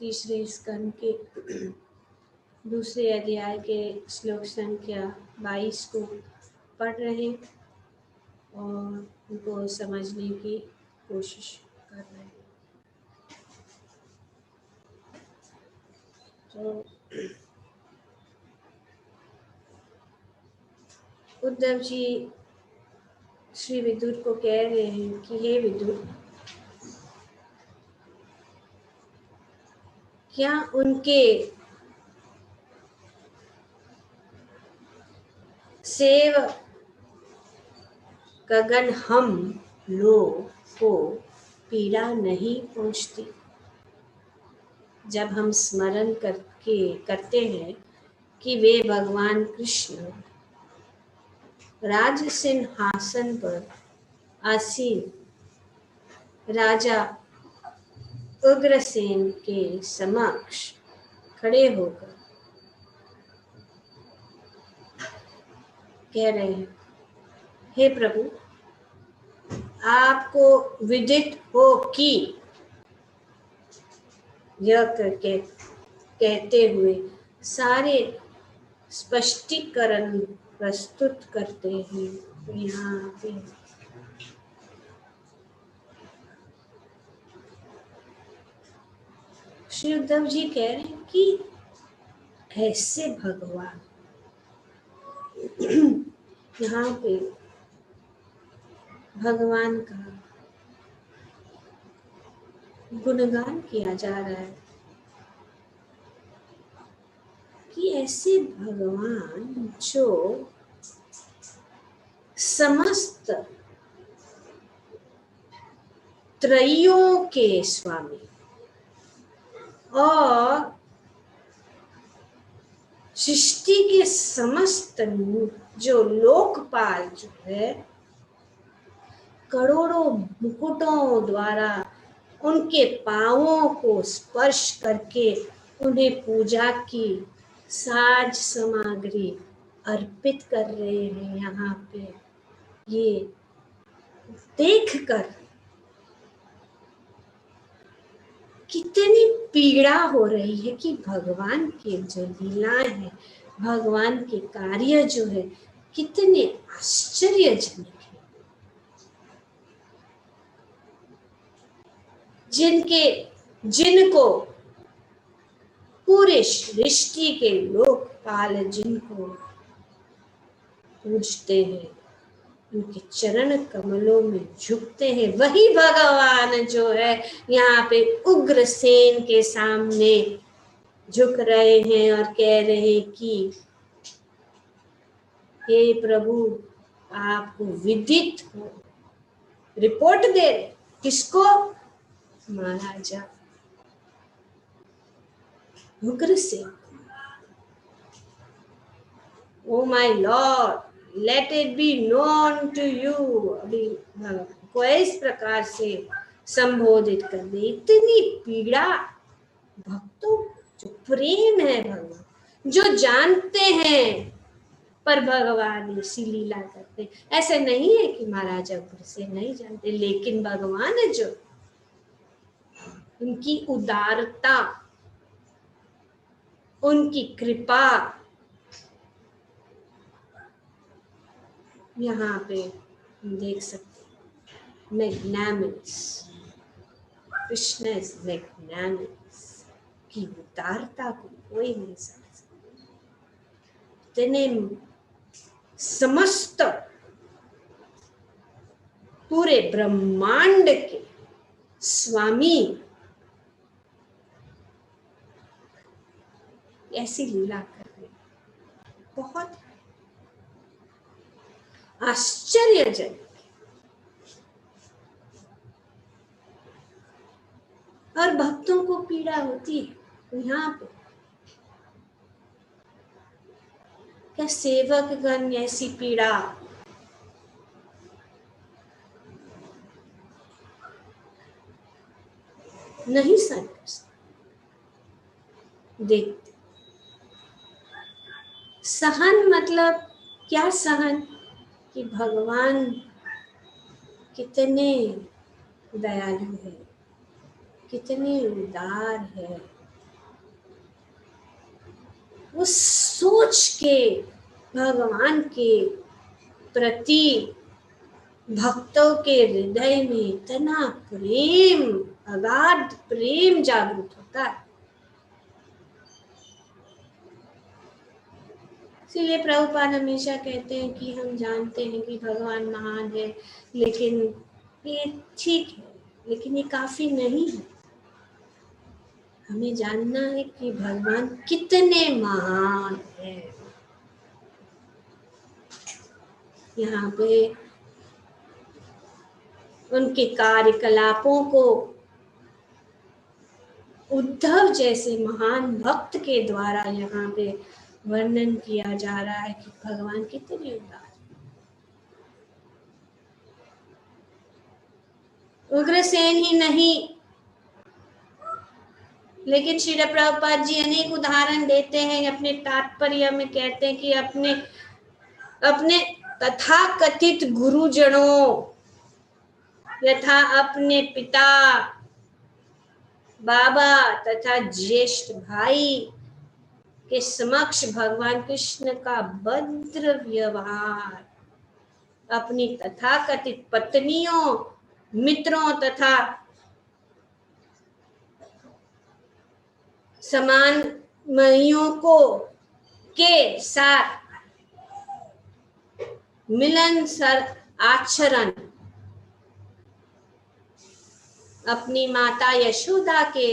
तीसरे स्कंद के दूसरे अध्याय के श्लोक संख्या 22 को पढ़ रहे और उनको समझने की कोशिश कर रहे हैं। तो उद्धव जी श्री विदुर को कह रहे हैं कि हे विदुर, क्या उनके सेवकगण हम लोग को पीड़ा नहीं पहुंचती जब हम स्मरण करते हैं कि वे भगवान कृष्ण राज सिंहासन पर आसीन राजा उग्रसेन के समक्ष खड़े होकर कह रहे हैं, हे प्रभु, आपको विदित हो कि यह करके कहते हुए सारे स्पष्टीकरण प्रस्तुत करते हैं। यहाँ पे श्री उद्धव जी कह रहे हैं कि ऐसे भगवान यहाँ पे भगवान का गुणगान किया जा रहा है कि ऐसे भगवान जो समस्त त्रयों के स्वामी और सृष्टि के समस्त जो लोकपाल जो है करोड़ों मुकुटों द्वारा उनके पांवों को स्पर्श करके उन्हें पूजा की साज सामग्री अर्पित कर रहे हैं। यहाँ पे ये देखकर कितनी पीड़ा हो रही है कि भगवान के जो लीलाएं हैं, भगवान के कार्य जो है कितने आश्चर्यजनक है। जिनको पूरे सृष्टि के लोकपाल जिनको पूजते हैं, उनके चरण कमलों में झुकते हैं, वही भगवान जो है यहाँ पे उग्रसेन के सामने झुक रहे हैं और कह रहे हैं कि हे प्रभु, आपको विदित हो, रिपोर्ट दे रहे। किसको? Maharaja Ugrasen. Oh my lord, let it be known to you. अभी को इस प्रकार से संबोधित कर दे। इतनी पीड़ा भक्तों जो प्रेम है भगवान, जो जानते हैं पर भगवान इसी लीला करते। ऐसे नहीं है कि महाराजा उग्रसेन नहीं जानते, लेकिन भगवान जो उनकी उदारता, उनकी कृपा यहाँ पे हम देख सकते हैं। मैग्नानिमस, कृष्ण इज मैग्नानिमस की उदारता को कोई नहीं समझ सकता। इतने समस्त पूरे ब्रह्मांड के स्वामी ऐसी लीला कर रहे, बहुत आश्चर्यजनक। और भक्तों को पीड़ा होती है यहाँ पे। क्या सेवकगण ऐसी पीड़ा नहीं सहन कर सकते? देखते सहन मतलब क्या? सहन कि भगवान कितने दयालु है, कितने उदार है, वो सोच के भगवान के प्रति भक्तों के हृदय में इतना प्रेम, अगाध प्रेम जागृत होता है। इसीलिए प्रभुपाद हमेशा कहते हैं कि हम जानते हैं कि भगवान महान है, लेकिन ये ठीक है, लेकिन ये काफी नहीं है। हमें जानना है कि भगवान कितने महान है। यहाँ पे उनके कार्यकलापों को उद्धव जैसे महान भक्त के द्वारा यहाँ पे वर्णन किया जा रहा है कि भगवान कितने उदार। उग्रसेन ही नहीं, लेकिन श्री प्रभुपाद जी अनेक उदाहरण देते हैं। अपने तात्पर्य में कहते हैं कि अपने तथाकथित गुरुजनों यथा अपने पिता, बाबा तथा ज्येष्ठ भाई के समक्ष भगवान कृष्ण का भद्र व्यवहार, अपनी तथाकथित पत्नियों, मित्रों तथा समानमयों को के साथ मिलनसार आचरण, अपनी माता यशोदा के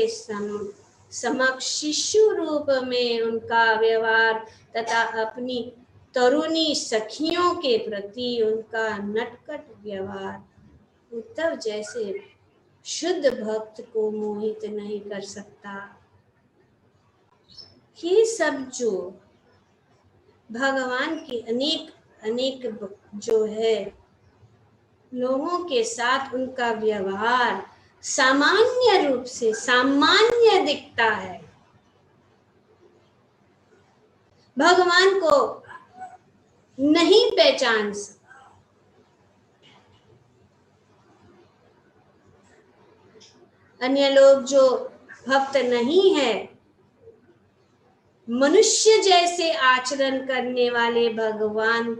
समक्ष शिशु रूप में उनका व्यवहार तथा अपनी तरुणी सखियों के प्रति उनका नटखट व्यवहार उद्धव जैसे शुद्ध भक्त को मोहित नहीं कर सकता। ये सब जो भगवान के अनेक जो है लोगों के साथ उनका व्यवहार सामान्य रूप से सामान्य दिखता है, भगवान को नहीं पहचान सकता। अन्य लोग जो भक्त नहीं है, मनुष्य जैसे आचरण करने वाले भगवान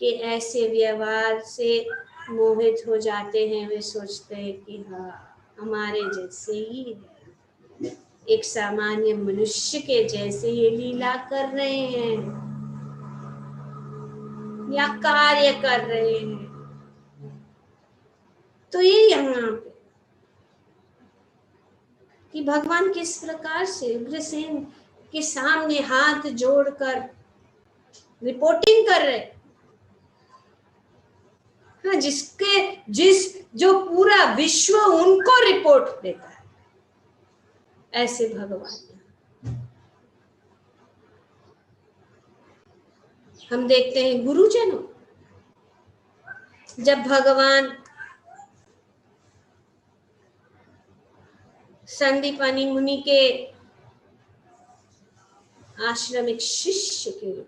के ऐसे व्यवहार से मोहित हो जाते हैं। वे सोचते हैं कि हाँ, हमारे जैसे ही है, एक सामान्य मनुष्य के जैसे ये लीला कर रहे हैं या कार्य कर रहे हैं। तो ये यहाँ पे कि भगवान किस प्रकार से उग्रसेन के सामने हाथ जोड़कर रिपोर्टिंग कर रहे, हाँ, जो पूरा विश्व उनको रिपोर्ट देता है, ऐसे भगवान। हम देखते हैं गुरुजनों, जब भगवान संदीपनी मुनि के आश्रमिक शिष्य के रूप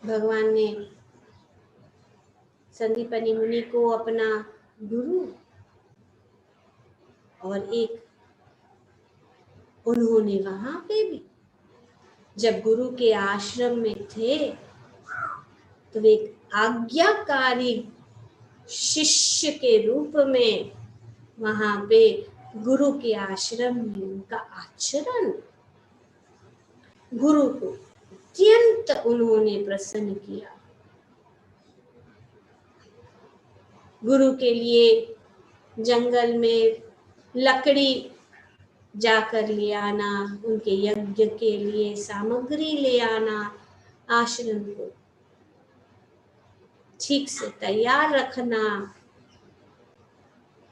भगवान ने संदीपनी मुनि को अपना गुरु और एक उन्होंने वहां पे भी जब गुरु के आश्रम में थे तो एक आज्ञाकारी शिष्य के रूप में वहां पे गुरु के आश्रम में उनका आचरण गुरु को अत्यंत उन्होंने प्रसन्न किया। गुरु के लिए जंगल में लकड़ी जाकर ले आना, उनके यज्ञ के लिए सामग्री ले आना, आश्रम को ठीक से तैयार रखना,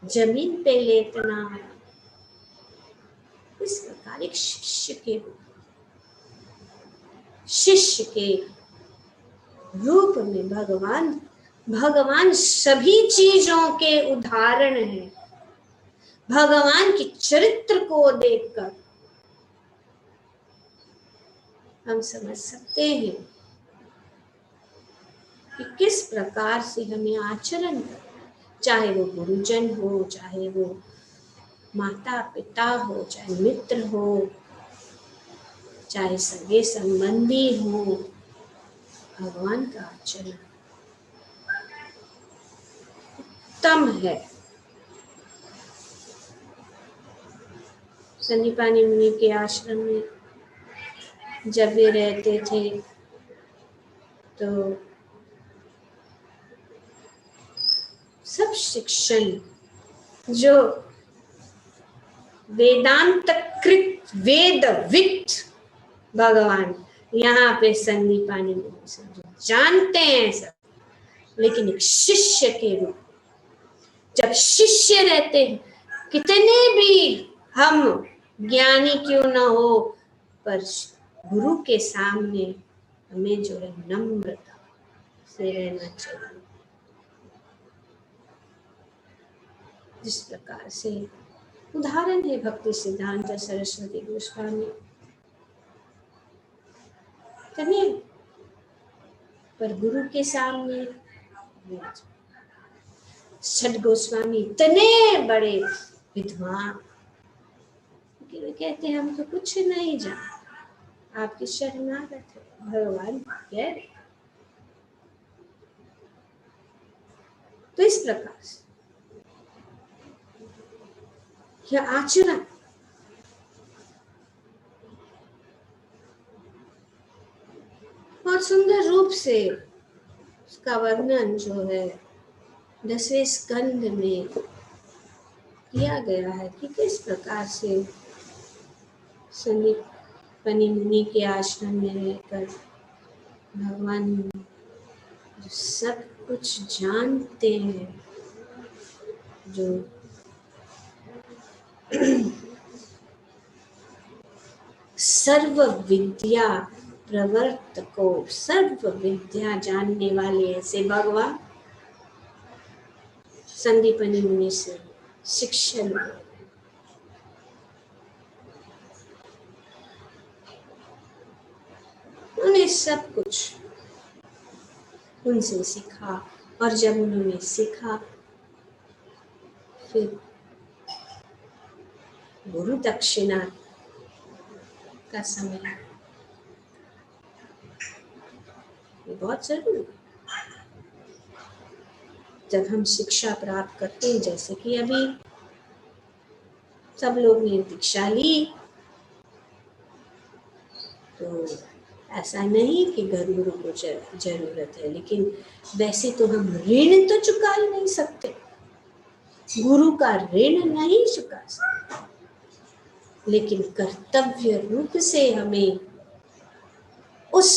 जमीन पे लेटना, इस प्रकार एक शिष्य के रूप में भगवान सभी चीजों के उदाहरण हैं। भगवान के चरित्र को देखकर हम समझ सकते हैं कि किस प्रकार से हमें आचरण करना, चाहे वो गुरुजन हो, चाहे वो माता पिता हो, चाहे मित्र हो, चाहे सगे संबंधी हो, भगवान का आचरण उत्तम है। संदीपानी मुनि के आश्रम में जब वे रहते थे तो सब शिक्षण जो वेदांत कृत वेदवित भगवान यहाँ पे संदीपानी मुनि से जानते हैं सब, लेकिन एक शिष्य के रूप, जब शिष्य रहते हैं, कितने भी हम ज्ञानी क्यों ना हो, पर गुरु के सामने हमें जो है नम्रता से रहना चाहिए। जिस प्रकार से उदाहरण है भक्ति सिद्धांत सरस्वती गोस्वामी, कहीं पर गुरु के सामने छठ गोस्वामी इतने बड़े विद्वान, वे कहते हैं हम तो कुछ नहीं जानते, आपकी शरणागत है, भगवान कह रहे। तो इस प्रकार से यह आचरण बहुत सुंदर रूप से उसका वर्णन जो है 10वें स्कंद में किया गया है कि किस प्रकार से संदीपानी मुनि के आश्रम में रहकर भगवान जो सब कुछ जानते हैं, जो सर्व विद्या प्रवर्तको, सर्व विद्या जानने वाले ऐसे भगवान संदीपानी मुनि से शिक्षा ली। उन्हें सब कुछ उनसे सीखा, और जब उन्होंने सीखा फिर गुरु दक्षिणा का समय ये बहुत जरूरी। जब हम शिक्षा प्राप्त करते हैं, जैसे कि अभी सब लोग ने दीक्षा ली, तो ऐसा नहीं कि गुरु को जरूरत है, लेकिन वैसे तो हम ऋण तो चुका ही नहीं सकते, गुरु का ऋण नहीं चुका सकते, लेकिन कर्तव्य रूप से हमें उस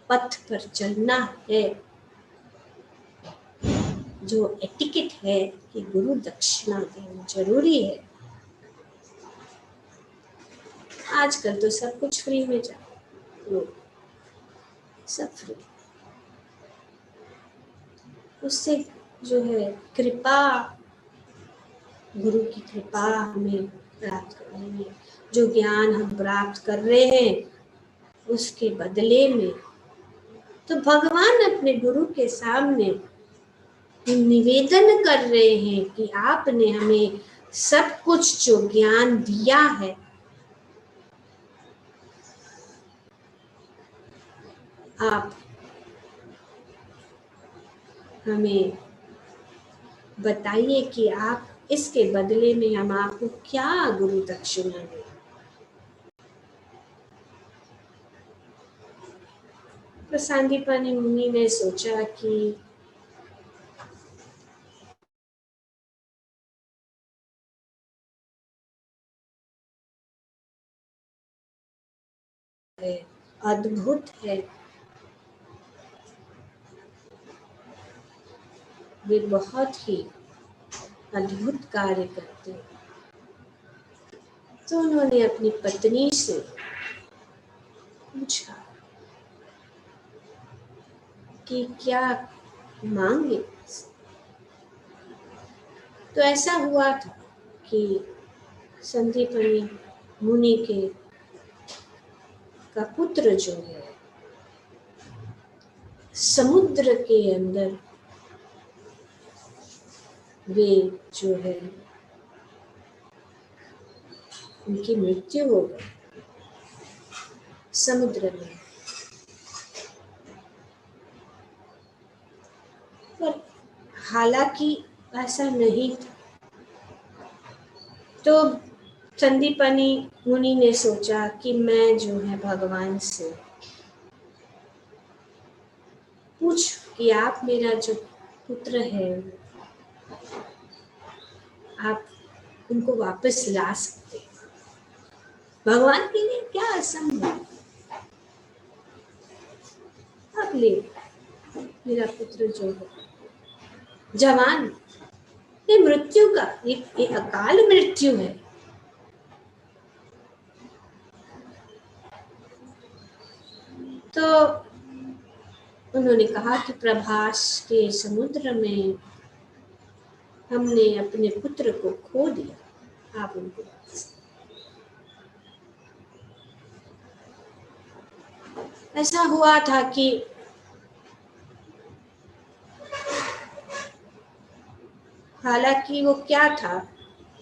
पथ पर चलना है जो एटिकेट है कि गुरु दक्षिणा देना जरूरी है। आजकल तो सब कुछ फ्री में जाओ, सब फ्री, उससे जो है कृपा, गुरु की कृपा हमें प्राप्त करनी है। जो ज्ञान हम प्राप्त कर रहे हैं उसके बदले में तो भगवान अपने गुरु के सामने निवेदन कर रहे हैं कि आपने हमें सब कुछ जो ज्ञान दिया है, आप हमें बताइए कि आप इसके बदले में हम आपको क्या गुरु दक्षिणा दें। तो संदीपानी मुनि ने सोचा कि अद्भुत है, वे बहुत ही अद्भुत कार्य करते हैं। तो उन्होंने अपनी पत्नी से पूछा कि क्या मांगे। तो ऐसा हुआ था कि संदीपानी मुनि के का पुत्र जो है समुद्र के अंदर वे जो है उनकी मृत्यु हो गई समुद्र में। पर हालांकि ऐसा नहीं था। तो संदीपनी मुनि ने सोचा कि मैं जो है भगवान से पूछ कि आप मेरा जो पुत्र है आप उनको वापस ला सकते हैं। भगवान के लिए क्या असंभव, आप ले मेरा पुत्र जो है जवान। ये मृत्यु का एक अकाल मृत्यु है। तो उन्होंने कहा कि प्रभास के समुद्र में हमने अपने पुत्र को खो दिया, आप उनको ऐसा हुआ था कि हालांकि वो क्या था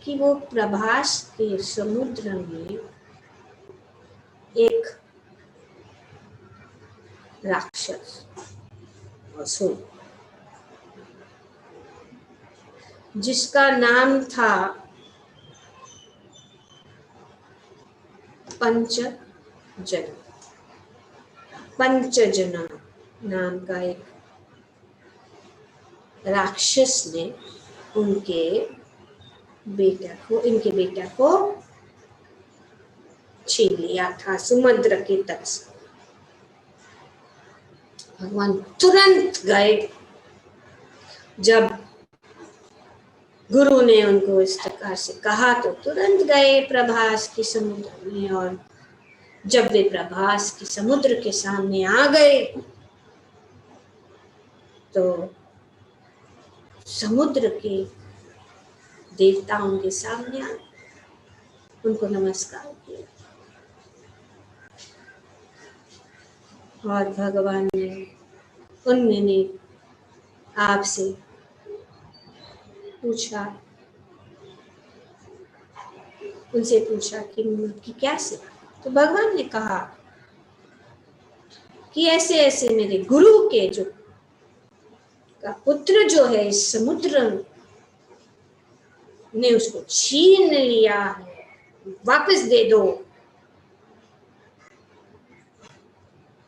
कि वो प्रभास के समुद्र में एक राक्षस असुर जिसका नाम था पंचजना नाम का एक राक्षस ने इनके बेटा को छीन लिया था समुद्र के तट से। भगवान तुरंत गए। जब गुरु ने उनको इस प्रकार से कहा तो तुरंत गए प्रभास के समुद्र में। और जब वे प्रभास के समुद्र के सामने आ गए तो समुद्र के देवता उनके सामने आए, उनको नमस्कार किया। और भगवान ने उनने आपसे पूछा, उनसे पूछा कि क्या सेवा। तो भगवान ने कहा कि ऐसे ऐसे मेरे गुरु के जो का पुत्र जो है इस समुद्र ने उसको छीन लिया है, वापस दे दो।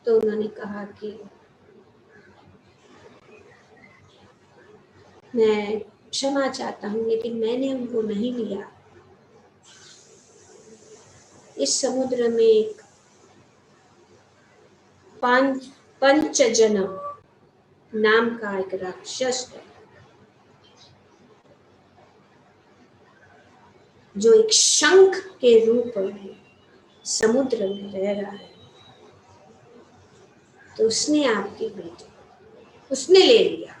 तो उन्होंने कहा कि मैं क्षमा चाहता हूं लेकिन मैंने उनको नहीं लिया। इस समुद्र में एक पंचजन नाम का एक राक्षस है जो एक शंख के रूप में समुद्र में रह रहा है। तो उसने आपके बेटे उसने ले लिया।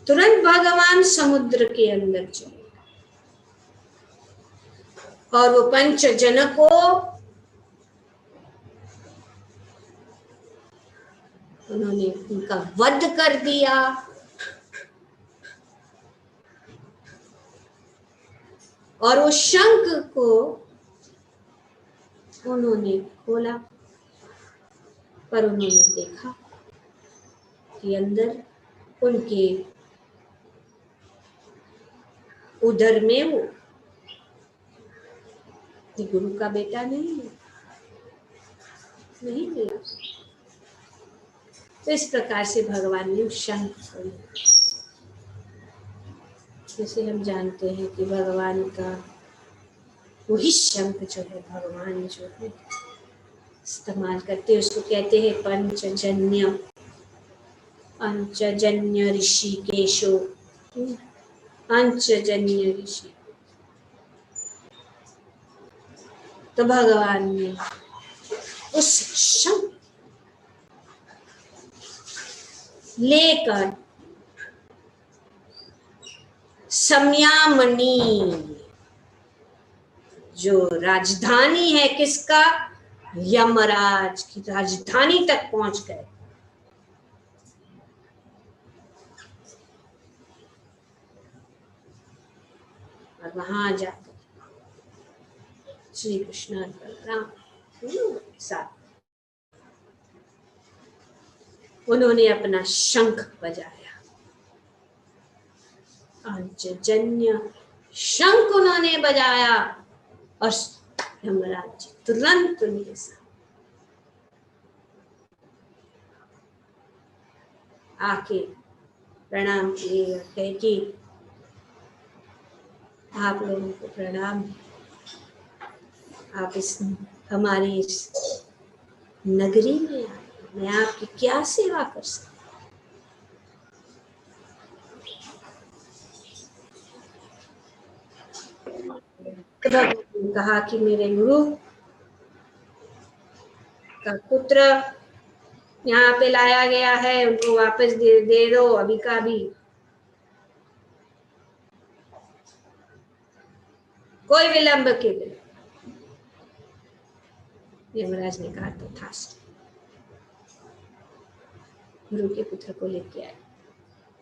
तुरंत भगवान समुद्र के अंदर चले और वो पंचजन को उन्होंने उनका वध कर दिया। और वो शंख को उन्होंने खोला पर उन्होंने देखा कि अंदर उनके उदर में वो गुरु का बेटा नहीं मिला। तो इस प्रकार से भगवान ने शंख को, जैसे हम जानते हैं कि भगवान का वही शंख जो है भगवान जो है इस्तेमाल करते हैं, उसको कहते हैं पंचजन्य ऋषिकेशो, पंचजन्य ऋषि। तो भगवान ने उस शंख लेकर समयामणि जो राजधानी है किसका, यमराज की राजधानी तक पहुंच गए। और वहां जाकर श्री कृष्ण और बलराम साथ उन्होंने अपना शंख बजाया और जन्य शंख उन्होंने बजाया और यमराज जी तुरंत उनके साथ आके प्रणाम किए और कहे कि आप लोगों को प्रणाम, आप इस हमारी इस नगरी में आए, मैं आपकी क्या सेवा कर सकती। कहा कि मेरे गुरु का पुत्र यहाँ पे लाया गया है, उनको वापस दे दो अभी का अभी, कोई विलंब के बिना। यमराज ने कहा तो तथास्तु, गुरु के पुत्र को लेके आए,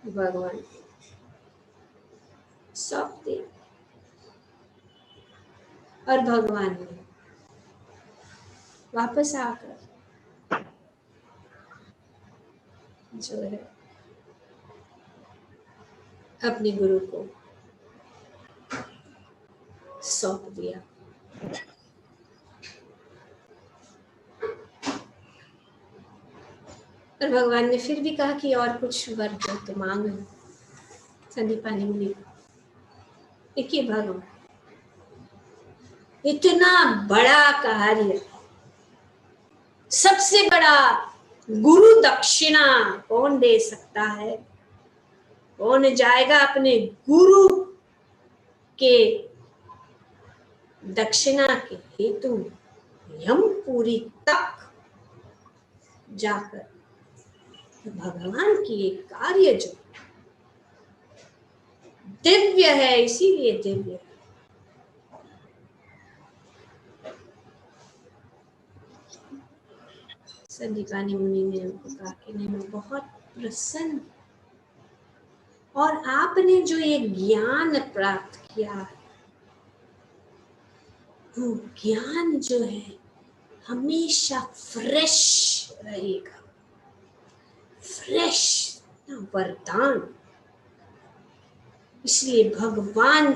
भगवान सौंप दे और भगवान ने वापस आकर जो है अपने गुरु को सौंप दिया। और भगवान ने फिर भी कहा कि और कुछ वर हो तो मांग लो। संदीपानी मुनि, देखिए भगवान इतना बड़ा कार्य, सबसे बड़ा गुरु दक्षिणा कौन दे सकता है? कौन जाएगा अपने गुरु के दक्षिणा के हेतु यमपुरी तक जाकर भगवान की एक कार्य जो दिव्य है, इसीलिए दिव्य है। संदीपानी मुनि ने उनको कहा कि नहीं, मैं बहुत प्रसन्न, और आपने जो ये ज्ञान प्राप्त किया है, वो ज्ञान जो है हमेशा फ्रेश रहेगा, फ्रेश वरदान। इसलिए भगवान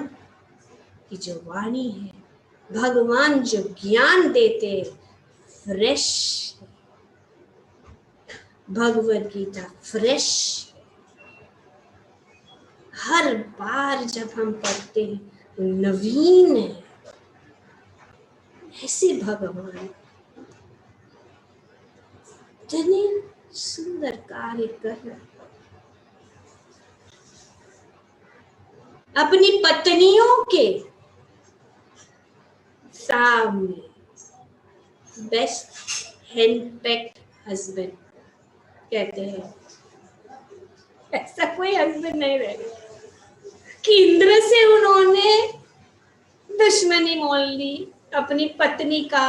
की जो वाणी है, भगवान जो ज्ञान देते फ्रेश, भगवद गीता फ्रेश, हर बार जब हम पढ़ते हैं तो नवीन है। ऐसे भगवान इतने सुंदर कार्य कर रहे, अपनी पत्नियों के सामने बेस्ट हैंडपेक्ड हस्बैंड कहते हैं, ऐसा कोई हस्बैंड नहीं रहेगा कि इंद्र से उन्होंने दुश्मनी मोल ली। अपनी पत्नी का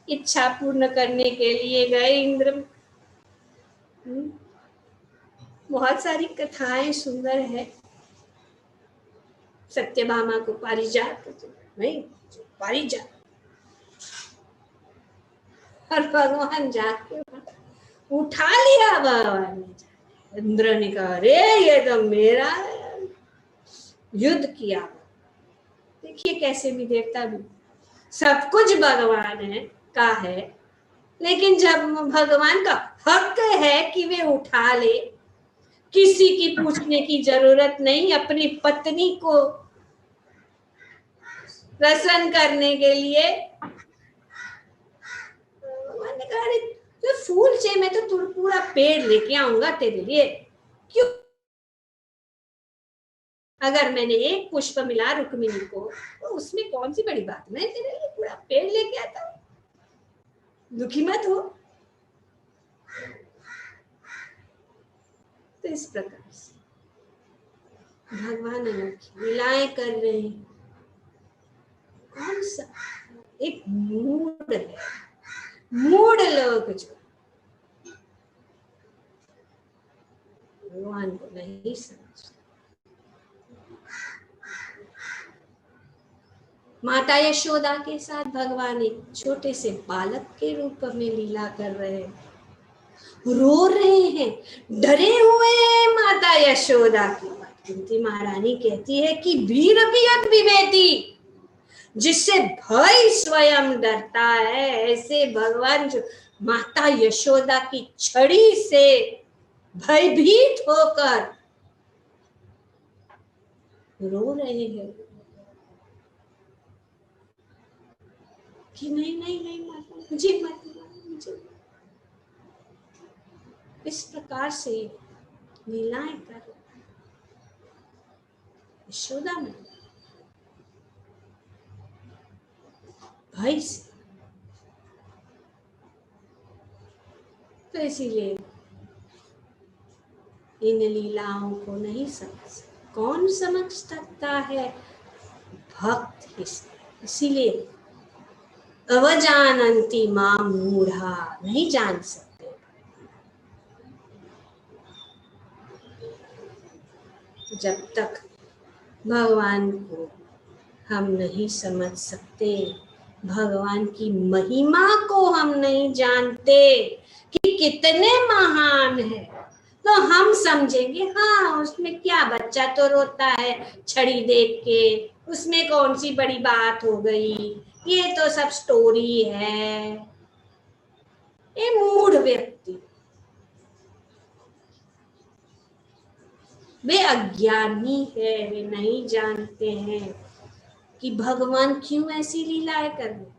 इच्छा पूर्ण करने के लिए गए इंद्र। बहुत सारी कथाएं सुंदर है। सत्यभामा को पारिजात नहीं, पारिजात, और भगवान जाके उठा लिया। भगवान ने, इंद्र ने कहा अरे ये तो मेरा है। युद्ध किया। देखिए कैसे भी देवता भी, सब कुछ भगवान है का है, लेकिन जब भगवान का हक है कि वे उठा ले, किसी की पूछने की जरूरत नहीं, अपनी पत्नी को प्रसन्न करने के लिए। भगवान ने कहा तो फूल चाहिए, मैं तो पूरा पेड़ लेके आऊंगा तेरे लिए, क्यों? अगर मैंने एक पुष्प मिला रुक्मिणी को तो उसमें कौन सी बड़ी बात, मैं तेरे लिए पूरा पेड़ लेके आता हूं, दुखी मत हो। तो इस प्रकार से भगवान अनोखी लीलाएं कर रहे हैं। कौन सा एक मूड है, मूड लोग जो भगवान को नहीं समझते, माता यशोदा के साथ भगवान एक छोटे से बालक के रूप में लीला कर रहे हैं, रो रहे हैं, डरे हुए हैं माता यशोदा की बात। कुंती महारानी कहती है कि भीर पियत विवेती, जिससे भय स्वयं डरता है, ऐसे भगवान जो माता यशोदा की छड़ी से भयभीत होकर रो रहे हैं कि नहीं नहीं नहीं माता, मुझे मत मारो, मुझे। इस प्रकार से लीलाएं कर यशोदा में भय से। तो इसीलिए इन लीलाओं को नहीं समझ, कौन समझ सकता है? भक्त ही। इसीलिए अवजानन्ति मां मूढ़ा, नहीं जान सकते। जब तक भगवान को हम नहीं समझ सकते, भगवान की महिमा को हम नहीं जानते कि कितने महान है, तो हम समझेंगे हाँ उसमें क्या, बच्चा तो रोता है छड़ी देख के, उसमें कौन सी बड़ी बात हो गई, ये तो सब स्टोरी है। ये मूढ़ व्यक्ति, वे अज्ञानी है, वे नहीं जानते हैं कि भगवान क्यों ऐसी लीलाएं कर रहे।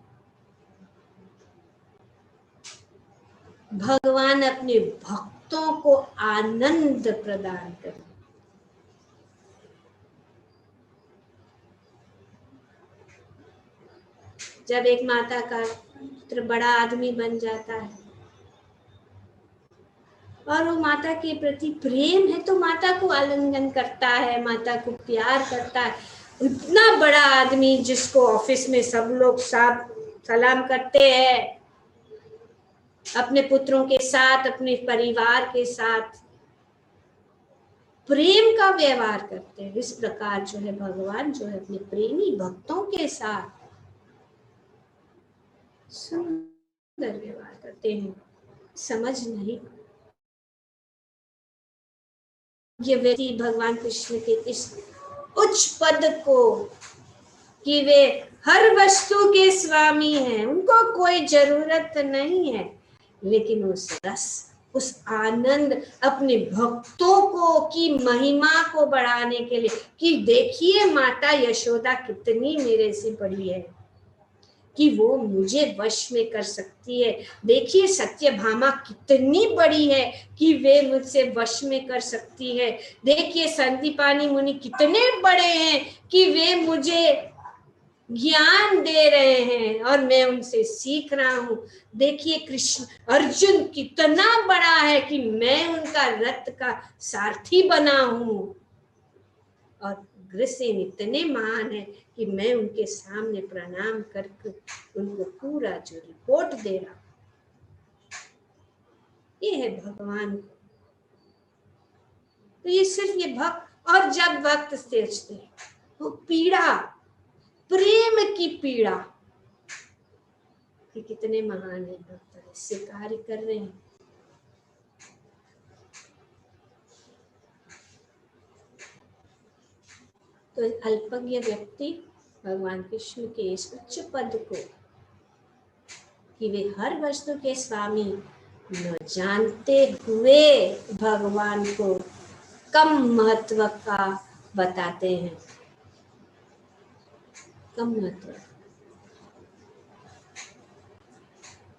भगवान अपने भक्तों को आनंद प्रदान कर। जब एक माता का पुत्र बड़ा आदमी बन जाता है और वो माता के प्रति प्रेम है, तो माता को आलिंगन करता है, माता को प्यार करता है। इतना बड़ा आदमी जिसको ऑफिस में सब लोग सलाम करते हैं, अपने पुत्रों के साथ, अपने परिवार के साथ प्रेम का व्यवहार करते हैं, इस प्रकार जो है भगवान जो है अपने प्रेमी भक्तों के साथ सुंदर व्यवहार करते हैं। समझ नहीं ये व्यक्ति भगवान कृष्ण के इस उच्च पद को कि वे हर वस्तु के स्वामी हैं, उनको कोई जरूरत नहीं है, लेकिन उस रस, उस आनंद अपने भक्तों को की महिमा को बढ़ाने के लिए कि देखिए माता यशोदा कितनी मेरे से बड़ी है कि वो मुझे वश में कर सकती है, देखिए सत्यभामा कितनी बड़ी है कि वे मुझसे वश में कर सकती है, देखिए संदीपानी मुनि कितने बड़े हैं कि वे मुझे ज्ञान दे रहे हैं और मैं उनसे सीख रहा हूँ, देखिए कृष्ण अर्जुन कितना बड़ा है कि मैं उनका रथ का सारथी बना हूँ, और अग्रसेन इतने महान है कि मैं उनके सामने प्रणाम करके उनको पूरा जो रिपोर्ट दे रहा हूं। ये है भगवान को। तो ये सिर्फ ये भक्त, और जब भक्त सोचते वो पीड़ा, प्रेम की पीड़ा कि कितने महान है भक्त, इससे कार्य कर रहे हैं। तो अल्पज्ञ व्यक्ति भगवान कृष्ण के इस उच्च पद को कि वे हर वस्तु के स्वामी न जानते हुए भगवान को कम महत्व का बताते हैं, कम महत्व।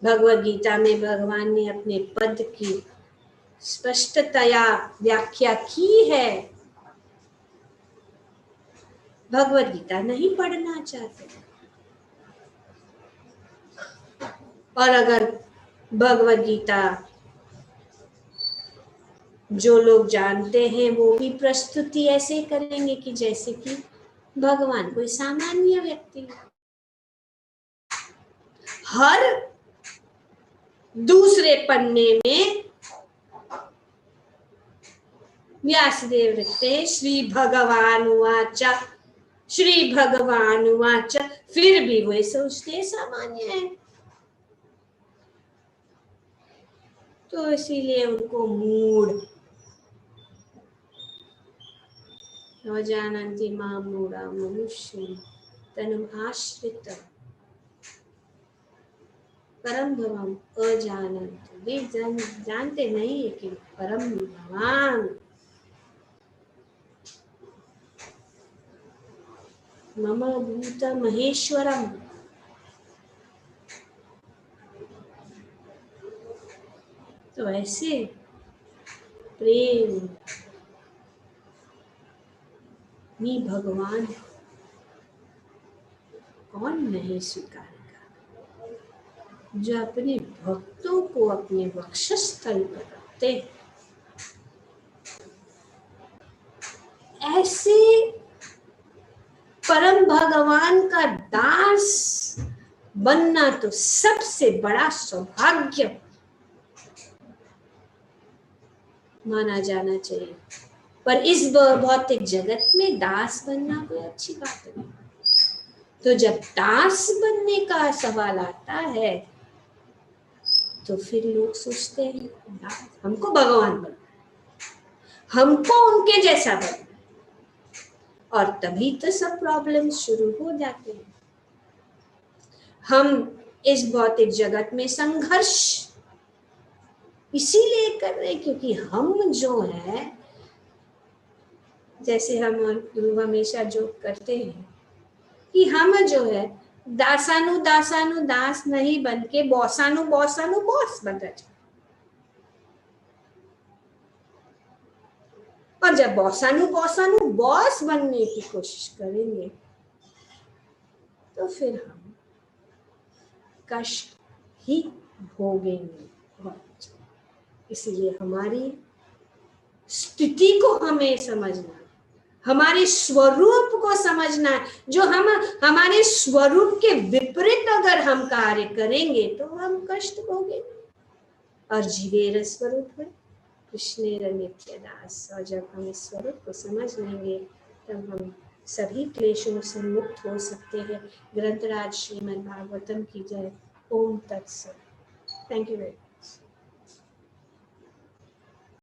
भगवद गीता में भगवान ने अपने पद की स्पष्टतया व्याख्या की है। भगवद गीता नहीं पढ़ना चाहते, और अगर भगवद गीता जो लोग जानते हैं वो भी प्रस्तुति ऐसे करेंगे कि जैसे कि भगवान कोई सामान्य व्यक्ति। हर दूसरे पन्ने में व्यासदेव लिखते हैं श्री भगवान वाचा श्री भगवान वाच, फिर भी वे सोचते सामान्य है, तो इसीलिए उनको मूड, न जानन्ति मां मूढ़ा मनुष्य तनु आश्रित परम भगवान अजानन्त, वे जानते नहीं है कि परम भगवान मम भूत महेश्वरम, तो ऐसे प्रेम मी भगवान कौन नहीं स्वीकारेगा, जो अपने भक्तों को अपने वक्षस्थल पर रखते, ऐसे परम भगवान का दास बनना तो सबसे बड़ा सौभाग्य माना जाना चाहिए। पर इस भौतिक जगत में दास बनना कोई अच्छी बात नहीं। तो जब दास बनने का सवाल आता है तो फिर लोग सोचते हैं हमको भगवान बनना, हमको उनके जैसा बनना, और तभी तो सब प्रॉब्लम शुरू हो जाते हैं। हम इस भौतिक जगत में संघर्ष इसीलिए कर रहे हैं क्योंकि हम जो है, जैसे हम गुरु हमेशा जो करते हैं कि हम जो है दासानु दासानु दास नहीं बन के बॉसानु बॉसानु बॉस बन जाए, और जब बॉसानु बॉसानु बॉस बनने की कोशिश करेंगे तो फिर हम कष्ट ही भोगेंगे बहुत। इसलिए हमारी स्थिति को हमें समझना, हमारे स्वरूप को समझना है। जो हम हमारे स्वरूप के विपरीत अगर हम कार्य करेंगे तो हम कष्ट भोगेंगे। और जीवेर स्वरूप है कृष्णेर नित्य दास, और जब हम इस स्वरूप को समझ लेंगे तब हम सभी क्लेशों से मुक्त हो सकते हैं। ग्रंथराज श्रीमद् भागवतम की जय। ओम तत्सत। Thank you very much.